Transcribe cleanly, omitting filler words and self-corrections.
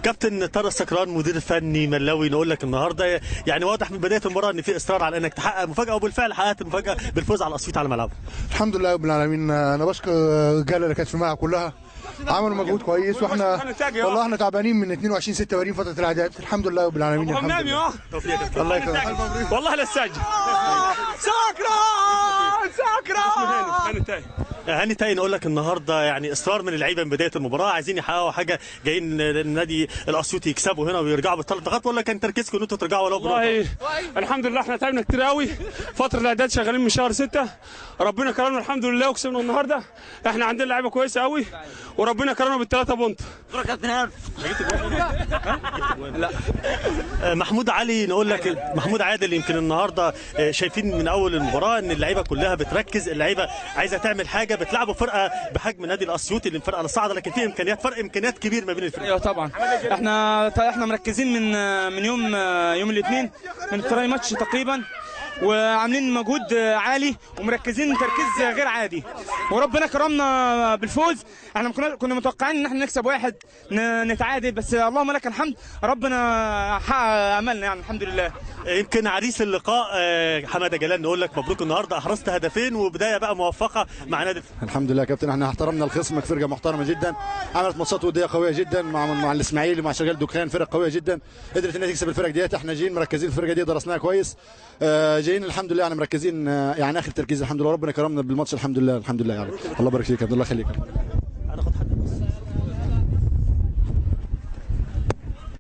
كابتن طارق السكران مدير فني ملاوي، نقول لك النهارده يعني واضح من بدايه المباراه ان في اصرار على انك تحقق مفاجاه، وبالفعل حققت المفاجاه بالفوز على الاسيوط على ملعبه. الحمد لله رب العالمين. انا بشكر الرجاله اللي كانت في الملعب كلها، عملوا مجهود كويس، واحنا والله احنا تعبانين من 22/6 بادئين فتره الاعداد. الحمد لله رب العالمين. الحمد لله. الله يكرمك. والله للسجن. سكران هاني تاي، نقول لك النهارده يعني اصرار من اللعيبه من بدايه المباراه، عايزين يحققوا حاجه، جايين النادي الاسيوطي يكسبوا هنا ويرجعوا بالثلاث نقاط، ولا كان تركيزكم ان انتوا ترجعوا ولو والله الحمد لله احنا تعبنا كتير قوي فتره الاعداد، شغالين من شهر 6، ربنا كرمنا الحمد لله وكسبنا النهارده. احنا عندنا لعيبه كويسه قوي وربنا كرمنا بالثلاثه بونت. لا محمود علي، نقول لك محمود عادل، يمكن النهارده شايفين من اول المباراه ان اللعيبه كلها بتركز، اللعيبه عايزه تعمل حاجه، بتلعبوا فرقه بحجم نادي الاسيوطي اللي فرقه للصعده، لكن في امكانيات، فرق امكانيات كبير ما بين الفرق. ايوه طبعا، احنا مركزين من يوم الاثنين من التراي ماتش تقريبا، وعاملين مجهود عالي ومركزين تركيز غير عادي، وربنا كرمنا بالفوز. احنا كنا متوقعين ان احنا نكسب واحد نتعادل، بس اللهم لك الحمد ربنا حقق املنا يعني الحمد لله. يمكن عريس اللقاء حماده جلال، نقول لك مبروك النهارده، احرزت هدفين وبدايه بقى موفقه مع نادي. الحمد لله يا كابتن، احنا احترمنا الخصم، فرقه محترمه جدا، عملت ماتشات وديه قويه جدا مع الاسماعيلي ومع شغال دكان، فرق قويه جدا، قدرت انها تكسب الفرق ديت. احنا جايين مركزين الفرقه دي، درسناها كويس، جايين الحمد لله يعني مركزين يعني اخر تركيز الحمد لله، ربنا كرمنا بالماتش الحمد لله. الحمد لله يعني. الله يبارك فيك، الله يخليك.